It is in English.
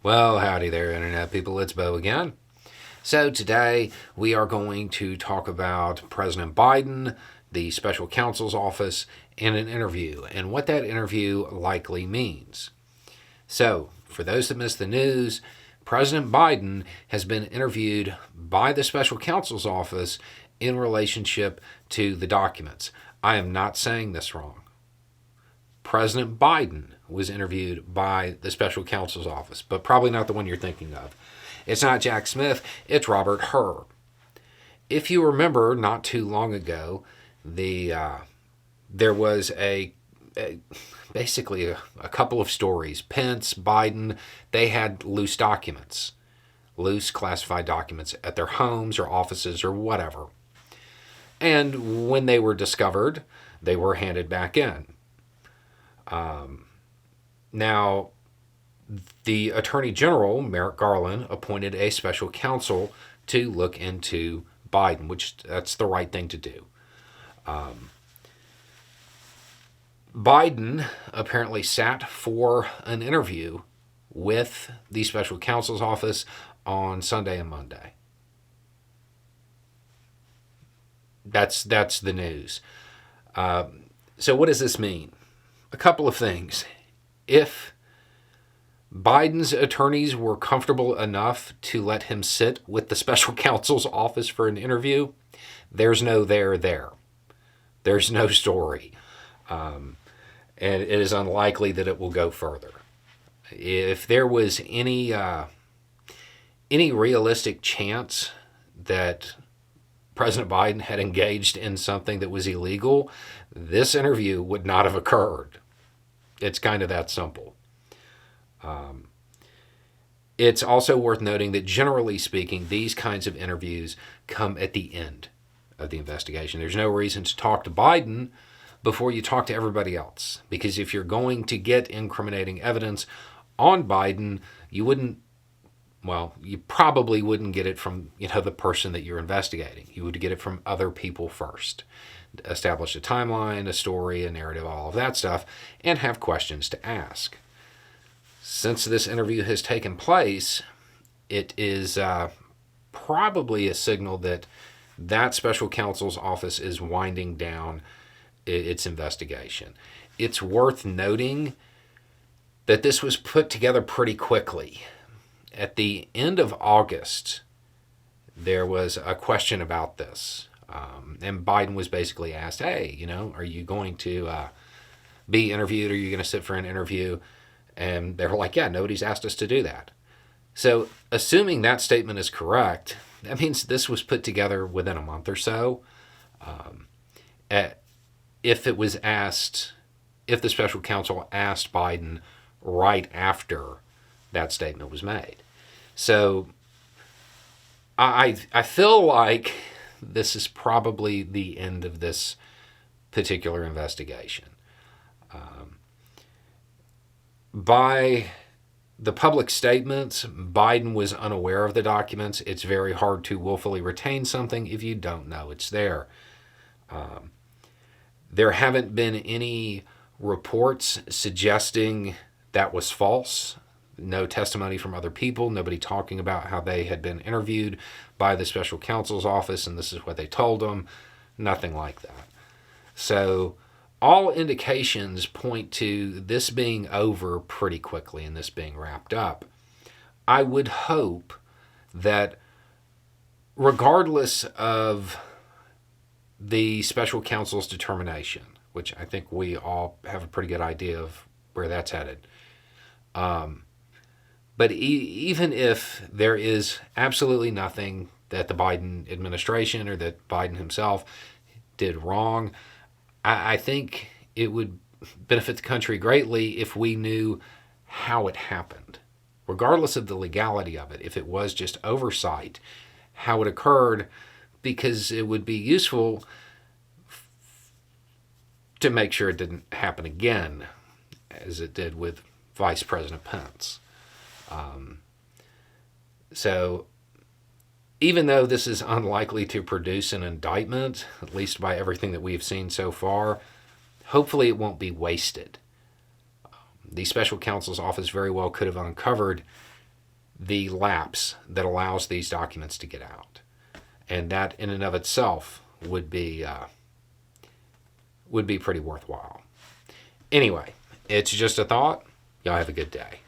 Well, howdy there, Internet people. It's Bo again. So, today we are going to talk about President Biden, the Special Counsel's office, and an interview, and what that interview likely means. So, for those that missed the news, President Biden has been interviewed by the Special Counsel's office in relationship to the documents. I am not saying this wrong. President Biden was interviewed by the Special Counsel's office, but probably not the one you're thinking of. It's not Jack Smith, it's Robert Hur. If you remember, not too long ago, there was basically a couple of stories. Pence, Biden, they had loose documents, loose classified documents at their homes or offices or whatever. And when they were discovered, they were handed back in. Now, the Attorney General, Merrick Garland, appointed a special counsel to look into Biden, which that's the right thing to do. Biden apparently sat for an interview with the special counsel's office on Sunday and Monday. That's the news. So what does this mean? A couple of things. If Biden's attorneys were comfortable enough to let him sit with the special counsel's office for an interview, there's no there. There's no story. And it is unlikely that it will go further. If there was any realistic chance that President Biden had engaged in something that was illegal, this interview would not have occurred. It's kind of that simple. It's also worth noting that generally speaking, these kinds of interviews come at the end of the investigation. There's no reason to talk to Biden before you talk to everybody else. Because if you're going to get incriminating evidence on Biden, you probably wouldn't get it from, the person that you're investigating. You would get it from other people first. Establish a timeline, a story, a narrative, all of that stuff, and have questions to ask. Since this interview has taken place, it is probably a signal that special counsel's office is winding down its investigation. It's worth noting that this was put together pretty quickly. At the end of August, there was a question about this. And Biden was basically asked, hey, are you going to be interviewed? Are you going to sit for an interview? And they were like, yeah, nobody's asked us to do that. So assuming that statement is correct, that means this was put together within a month or so. If the special counsel asked Biden right after that statement was made. So I feel like this is probably the end of this particular investigation. By the public statements, Biden was unaware of the documents. It's very hard to willfully retain something if you don't know it's there. There haven't been any reports suggesting that was false. No testimony from other people, nobody talking about how they had been interviewed by the special counsel's office and this is what they told them. Nothing like that. So all indications point to this being over pretty quickly and this being wrapped up. I would hope that regardless of the special counsel's determination, which I think we all have a pretty good idea of where that's headed, but even if there is absolutely nothing that the Biden administration or that Biden himself did wrong, I think it would benefit the country greatly if we knew how it happened, regardless of the legality of it. If it was just oversight, how it occurred, because it would be useful to make sure it didn't happen again, as it did with Vice President Pence. So even though this is unlikely to produce an indictment, at least by everything that we've seen so far, hopefully it won't be wasted. The special counsel's office very well could have uncovered the lapse that allows these documents to get out. And that in and of itself would be pretty worthwhile. Anyway, it's just a thought. Y'all have a good day.